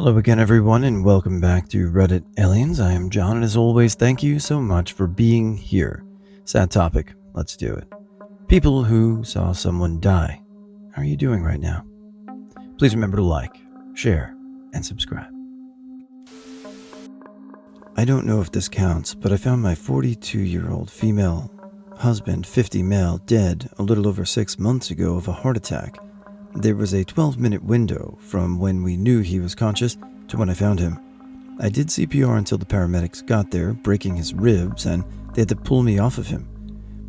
Hello again, everyone, and welcome back to Reddit Aliens. I am John, and as always, thank you so much for being here. Sad topic, let's do it. People who saw someone die. How are you doing right now? Please remember to like, share, and subscribe. I don't know if this counts, but I found my 42-year-old female husband, 50 male, dead a little over 6 months ago of a heart attack. There was a 12-minute window from when we knew he was conscious to when I found him. I did CPR until the paramedics got there, breaking his ribs, and they had to pull me off of him.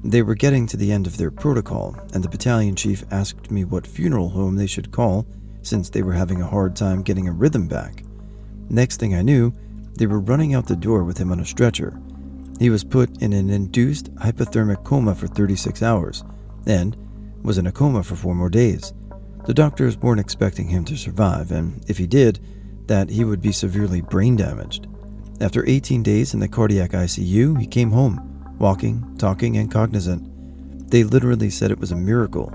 They were getting to the end of their protocol, and the battalion chief asked me what funeral home they should call since they were having a hard time getting a rhythm back. Next thing I knew, they were running out the door with him on a stretcher. He was put in an induced hypothermic coma for 36 hours, and was in a coma for 4 more days. The doctors weren't expecting him to survive, and if he did, that he would be severely brain damaged. After 18 days in the cardiac ICU, he came home, walking, talking, and cognizant. They literally said it was a miracle.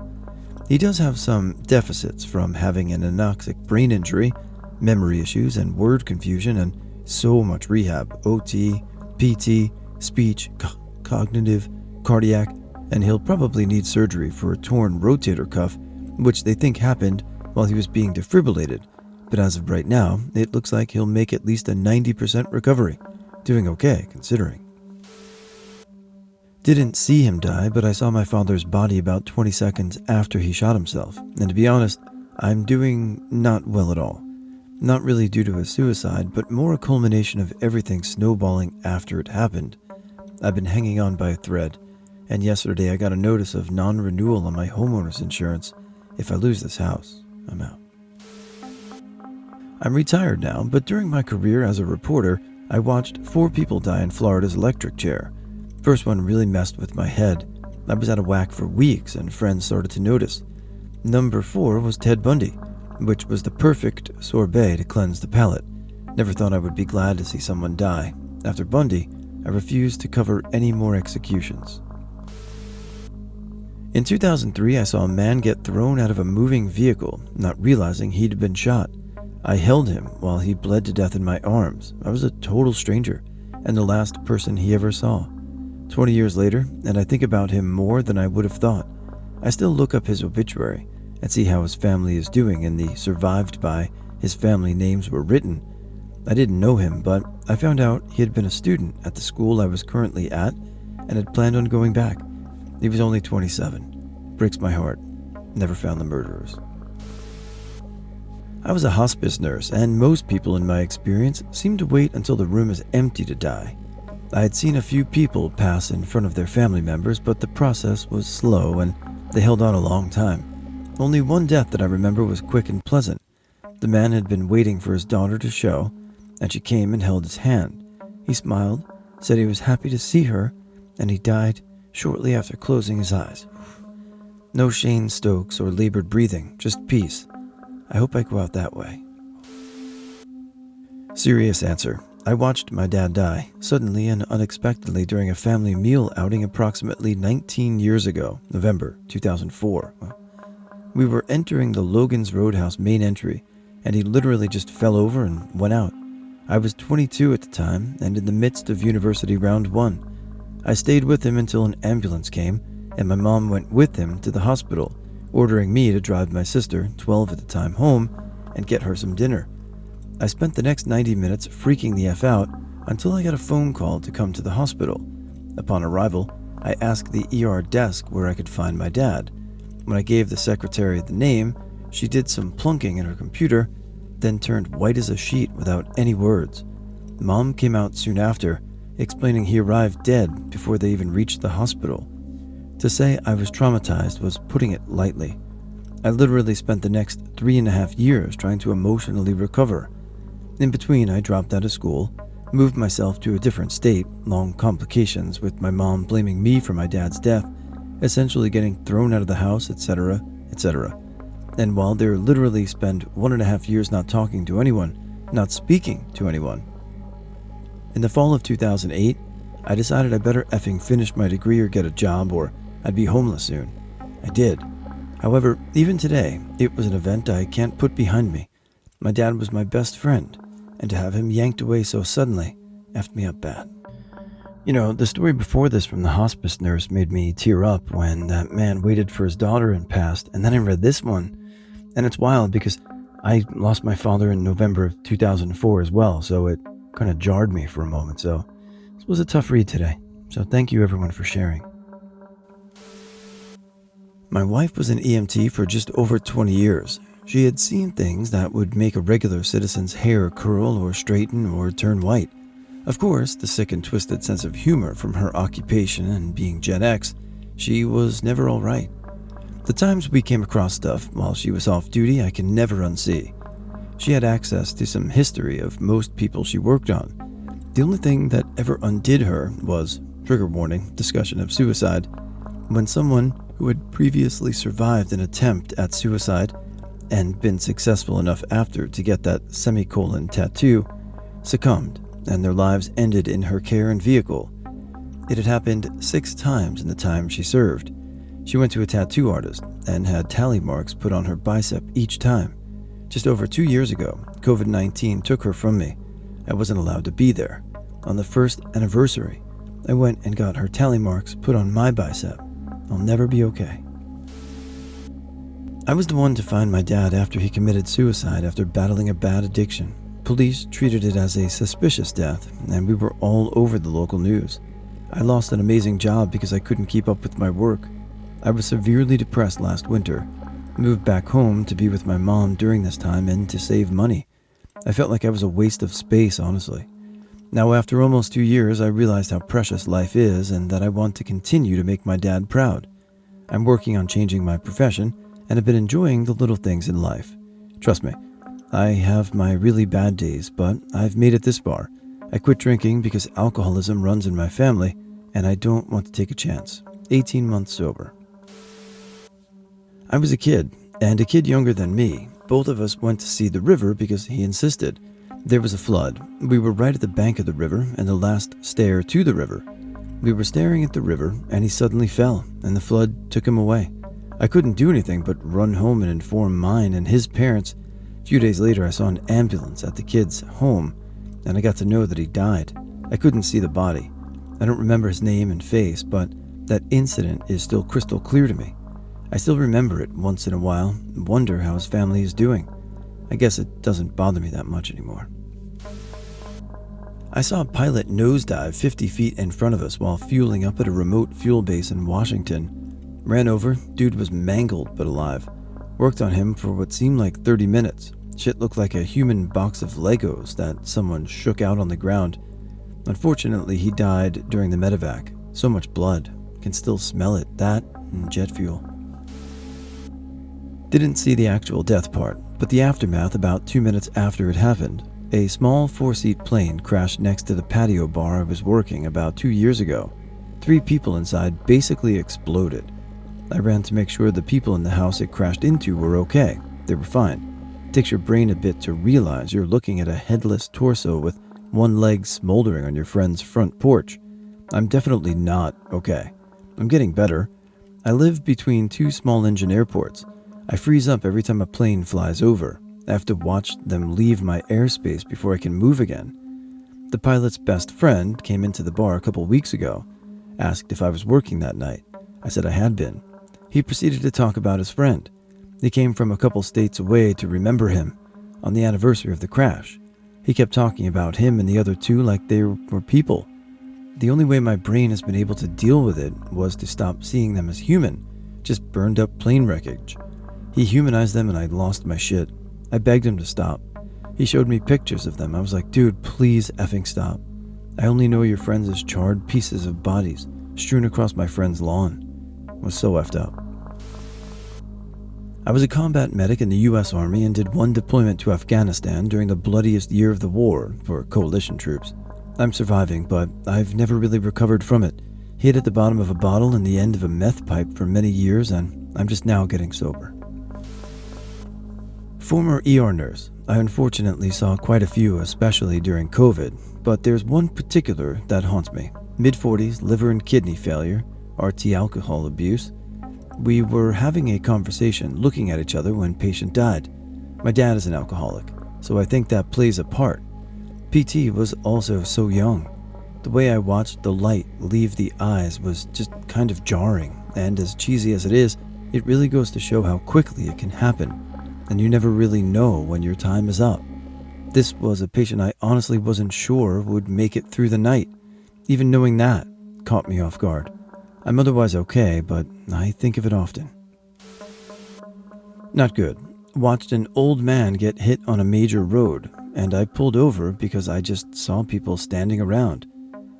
He does have some deficits from having an anoxic brain injury, memory issues, and word confusion, and so much rehab, OT, PT, speech, cognitive, cardiac, and he'll probably need surgery for a torn rotator cuff, which they think happened while he was being defibrillated, but as of right now, it looks like he'll make at least a 90% recovery. Doing okay, considering. Didn't see him die, but I saw my father's body about 20 seconds after he shot himself, and to be honest, I'm doing not well at all. Not really due to a suicide, but more a culmination of everything snowballing after it happened. I've been hanging on by a thread, and yesterday I got a notice of non-renewal on my homeowner's insurance. If I lose this house, I'm out. I'm retired now, but during my career as a reporter, I watched 4 people die in Florida's electric chair. First one really messed with my head. I was out of whack for weeks, and friends started to notice. Number 4 was Ted Bundy, which was the perfect sorbet to cleanse the palate. Never thought I would be glad to see someone die. After Bundy, I refused to cover any more executions. In 2003, I saw a man get thrown out of a moving vehicle, not realizing he'd been shot. I held him while he bled to death in my arms. I was a total stranger, and the last person he ever saw. 20 years later, and I think about him more than I would have thought. I still look up his obituary and see how his family is doing, and the survived by his family names were written. I didn't know him, but I found out he had been a student at the school I was currently at and had planned on going back. He was only 27. Breaks my heart. Never found the murderers. I was a hospice nurse, and most people in my experience seem to wait until the room is empty to die. I had seen a few people pass in front of their family members, but the process was slow and they held on a long time. Only one death that I remember was quick and pleasant. The man had been waiting for his daughter to show, and she came and held his hand. He smiled, said he was happy to see her, and he died shortly after closing his eyes. No Shane Stokes or labored breathing, just peace. I hope I go out that way. Serious answer. I watched my dad die, suddenly and unexpectedly during a family meal outing approximately 19 years ago, November 2004. We were entering the Logan's Roadhouse main entry, and he literally just fell over and went out. I was 22 at the time, and in the midst of university round 1. I stayed with him until an ambulance came, and my mom went with him to the hospital, ordering me to drive my sister, 12 at the time, home and get her some dinner. I spent the next 90 minutes freaking the F out until I got a phone call to come to the hospital. Upon arrival, I asked the ER desk where I could find my dad. When I gave the secretary the name, she did some plunking in her computer, then turned white as a sheet without any words. Mom came out soon after, explaining he arrived dead before they even reached the hospital. To say I was traumatized was putting it lightly. I literally spent the next 3.5 years trying to emotionally recover. In between, I dropped out of school, moved myself to a different state, long complications with my mom blaming me for my dad's death, essentially getting thrown out of the house, etc., etc. And while they literally spent 1.5 years not talking to anyone, not speaking to anyone. In the fall of 2008, I decided I better effing finish my degree or get a job or I'd be homeless soon. I did. However, even today, it was an event I can't put behind me. My dad was my best friend, and to have him yanked away so suddenly effed me up bad. The story before this from the hospice nurse made me tear up when that man waited for his daughter and passed, and then I read this one, and it's wild because I lost my father in November of 2004 as well, so it kind of jarred me for a moment. So this was a tough read today. So thank you everyone for sharing. My wife was an EMT for just over 20 years. She had seen things that would make a regular citizen's hair curl or straighten or turn white. Of course, the sick and twisted sense of humor from her occupation and being Gen X, she was never all right. The times we came across stuff while she was off duty I can never unsee. She had access to some history of most people she worked on. The only thing that ever undid her was, trigger warning, discussion of suicide, when someone who had previously survived an attempt at suicide and been successful enough after to get that semicolon tattoo succumbed and their lives ended in her care and vehicle. It had happened 6 times in the time she served. She went to a tattoo artist and had tally marks put on her bicep each time. Just over 2 years ago, COVID-19 took her from me. I wasn't allowed to be there. On the first anniversary, I went and got her tally marks put on my bicep. I'll never be okay. I was the one to find my dad after he committed suicide after battling a bad addiction. Police treated it as a suspicious death, and we were all over the local news. I lost an amazing job because I couldn't keep up with my work. I was severely depressed last winter, moved back home to be with my mom during this time and to save money. I felt like I was a waste of space, honestly. Now, after almost 2 years, I realized how precious life is and that I want to continue to make my dad proud. I'm working on changing my profession and have been enjoying the little things in life. Trust me, I have my really bad days, but I've made it this far. I quit drinking because alcoholism runs in my family, and I don't want to take a chance. 18 months sober. I was a kid, and a kid younger than me. Both of us went to see the river because he insisted. There was a flood. We were right at the bank of the river and the last stair to the river. We were staring at the river, and he suddenly fell, and the flood took him away. I couldn't do anything but run home and inform mine and his parents. A few days later, I saw an ambulance at the kid's home, and I got to know that he died. I couldn't see the body. I don't remember his name and face, but that incident is still crystal clear to me. I still remember it once in a while and wonder how his family is doing. I guess it doesn't bother me that much anymore. I saw a pilot nosedive 50 feet in front of us while fueling up at a remote fuel base in Washington. Ran over, dude was mangled but alive. Worked on him for what seemed like 30 minutes. Shit looked like a human box of Legos that someone shook out on the ground. Unfortunately, he died during the medevac. So much blood. Can still smell it. That and jet fuel. Didn't see the actual death part, but the aftermath about 2 minutes after it happened. A small 4-seat plane crashed next to the patio bar I was working about 2 years ago. 3 people inside basically exploded. I ran to make sure the people in the house it crashed into were okay. They were fine. It takes your brain a bit to realize you're looking at a headless torso with one leg smoldering on your friend's front porch. I'm definitely not okay. I'm getting better. I live between 2 small engine airports. I freeze up every time a plane flies over. I have to watch them leave my airspace before I can move again. The pilot's best friend came into the bar a couple weeks ago, asked if I was working that night. I said I had been. He proceeded to talk about his friend. He came from a couple states away to remember him on the anniversary of the crash. He kept talking about him and the other 2 like they were people. The only way my brain has been able to deal with it was to stop seeing them as human, just burned up plane wreckage. He humanized them and I lost my shit. I begged him to stop. He showed me pictures of them. I was like, dude, please effing stop. I only know your friends as charred pieces of bodies strewn across my friend's lawn. I was so effed up. I was a combat medic in the US Army and did 1 deployment to Afghanistan during the bloodiest year of the war for coalition troops. I'm surviving, but I've never really recovered from it. Hid at the bottom of a bottle and the end of a meth pipe for many years, and I'm just now getting sober. Former ER nurse. I unfortunately saw quite a few, especially during COVID, but there's one particular that haunts me. Mid-40s, liver and kidney failure, RT alcohol abuse. We were having a conversation, looking at each other when patient died. My dad is an alcoholic. so I think that plays a part. PT was also so young. The way I watched the light leave the eyes was just kind of jarring, and as cheesy as it is, it really goes to show how quickly it can happen, and you never really know when your time is up. This was a patient I honestly wasn't sure would make it through the night. Even knowing that caught me off guard. I'm otherwise okay, but I think of it often. Not good. Watched an old man get hit on a major road, and I pulled over because I just saw people standing around.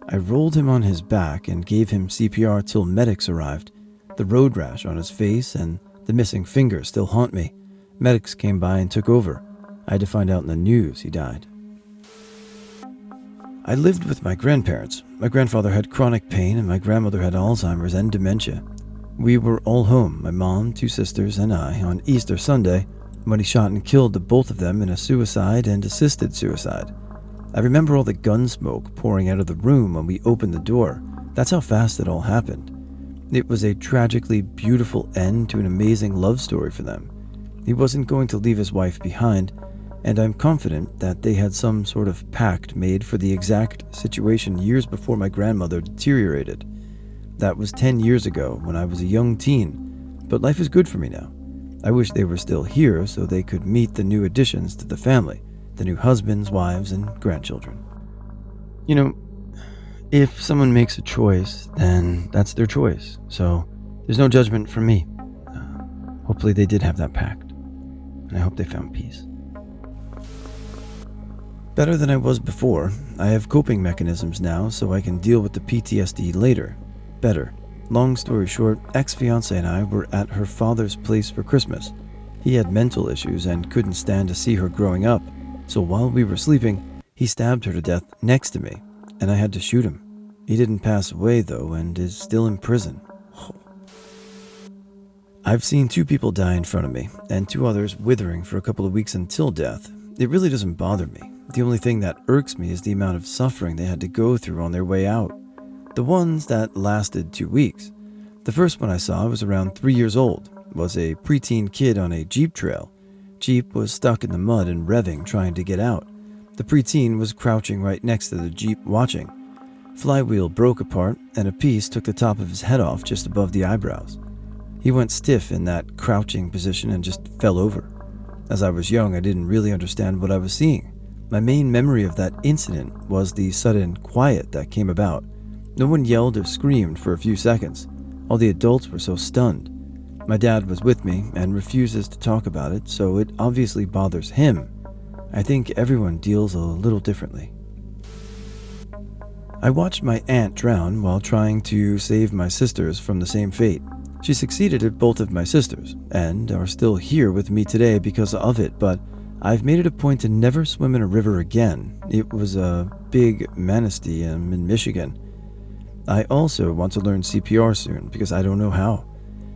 I rolled him on his back and gave him CPR till medics arrived. The road rash on his face and the missing finger still haunt me. Medics came by and took over. I had to find out in the news he died. I lived with my grandparents. My grandfather had chronic pain and my grandmother had Alzheimer's and dementia. We were all home, my mom, 2 sisters, and I, on Easter Sunday, when he shot and killed the both of them in a suicide and assisted suicide. I remember all the gun smoke pouring out of the room when we opened the door. That's how fast it all happened. It was a tragically beautiful end to an amazing love story for them. He wasn't going to leave his wife behind, and I'm confident that they had some sort of pact made for the exact situation years before my grandmother deteriorated. That was 10 years ago when I was a young teen, but life is good for me now. I wish they were still here so they could meet the new additions to the family, the new husbands, wives, and grandchildren. You know, if someone makes a choice, then that's their choice, so there's no judgment from me. Hopefully they did have that pact, and I hope they found peace. Better than I was before. I have coping mechanisms now so I can deal with the PTSD later. Better. Long story short, ex-fiance and I were at her father's place for Christmas. He had mental issues and couldn't stand to see her growing up, so while we were sleeping, he stabbed her to death next to me, and I had to shoot him. He didn't pass away though and is still in prison. I've seen 2 people die in front of me, and 2 others withering for a couple of weeks until death. It really doesn't bother me. The only thing that irks me is the amount of suffering they had to go through on their way out. The ones that lasted 2 weeks. The first one I saw was around 3 years old, was a preteen kid on a Jeep trail. Jeep was stuck in the mud and revving trying to get out. The preteen was crouching right next to the Jeep watching. Flywheel broke apart and a piece took the top of his head off just above the eyebrows. He went stiff in that crouching position and just fell over. As I was young, I didn't really understand what I was seeing. My main memory of that incident was the sudden quiet that came about. No one yelled or screamed for a few seconds. All the adults were so stunned. My dad was with me and refuses to talk about it, so it obviously bothers him. I think everyone deals a little differently. I watched my aunt drown while trying to save my sisters from the same fate. She succeeded at both of my sisters, and are still here with me today because of it, but I've made it a point to never swim in a river again. It was a big manistee in Michigan. I also want to learn CPR soon because I don't know how.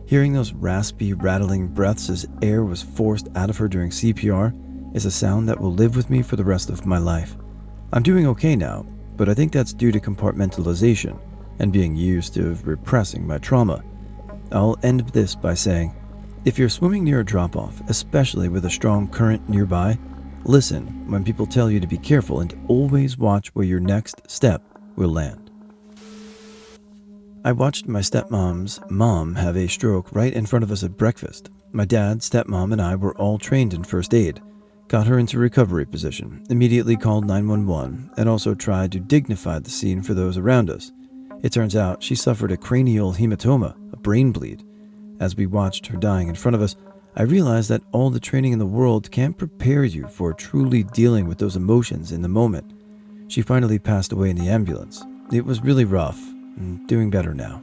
Hearing those raspy, rattling breaths as air was forced out of her during CPR is a sound that will live with me for the rest of my life. I'm doing okay now, but I think that's due to compartmentalization and being used to repressing my trauma. I'll end this by saying, if you're swimming near a drop-off, especially with a strong current nearby, listen when people tell you to be careful and always watch where your next step will land. I watched my stepmom's mom have a stroke right in front of us at breakfast. My dad, stepmom, and I were all trained in first aid. Got her into recovery position, immediately called 911, and also tried to dignify the scene for those around us. It turns out she suffered a cranial hematoma, a brain bleed. As we watched her dying in front of us, I realized that all the training in the world can't prepare you for truly dealing with those emotions in the moment. She finally passed away in the ambulance. It was really rough. I'm doing better now.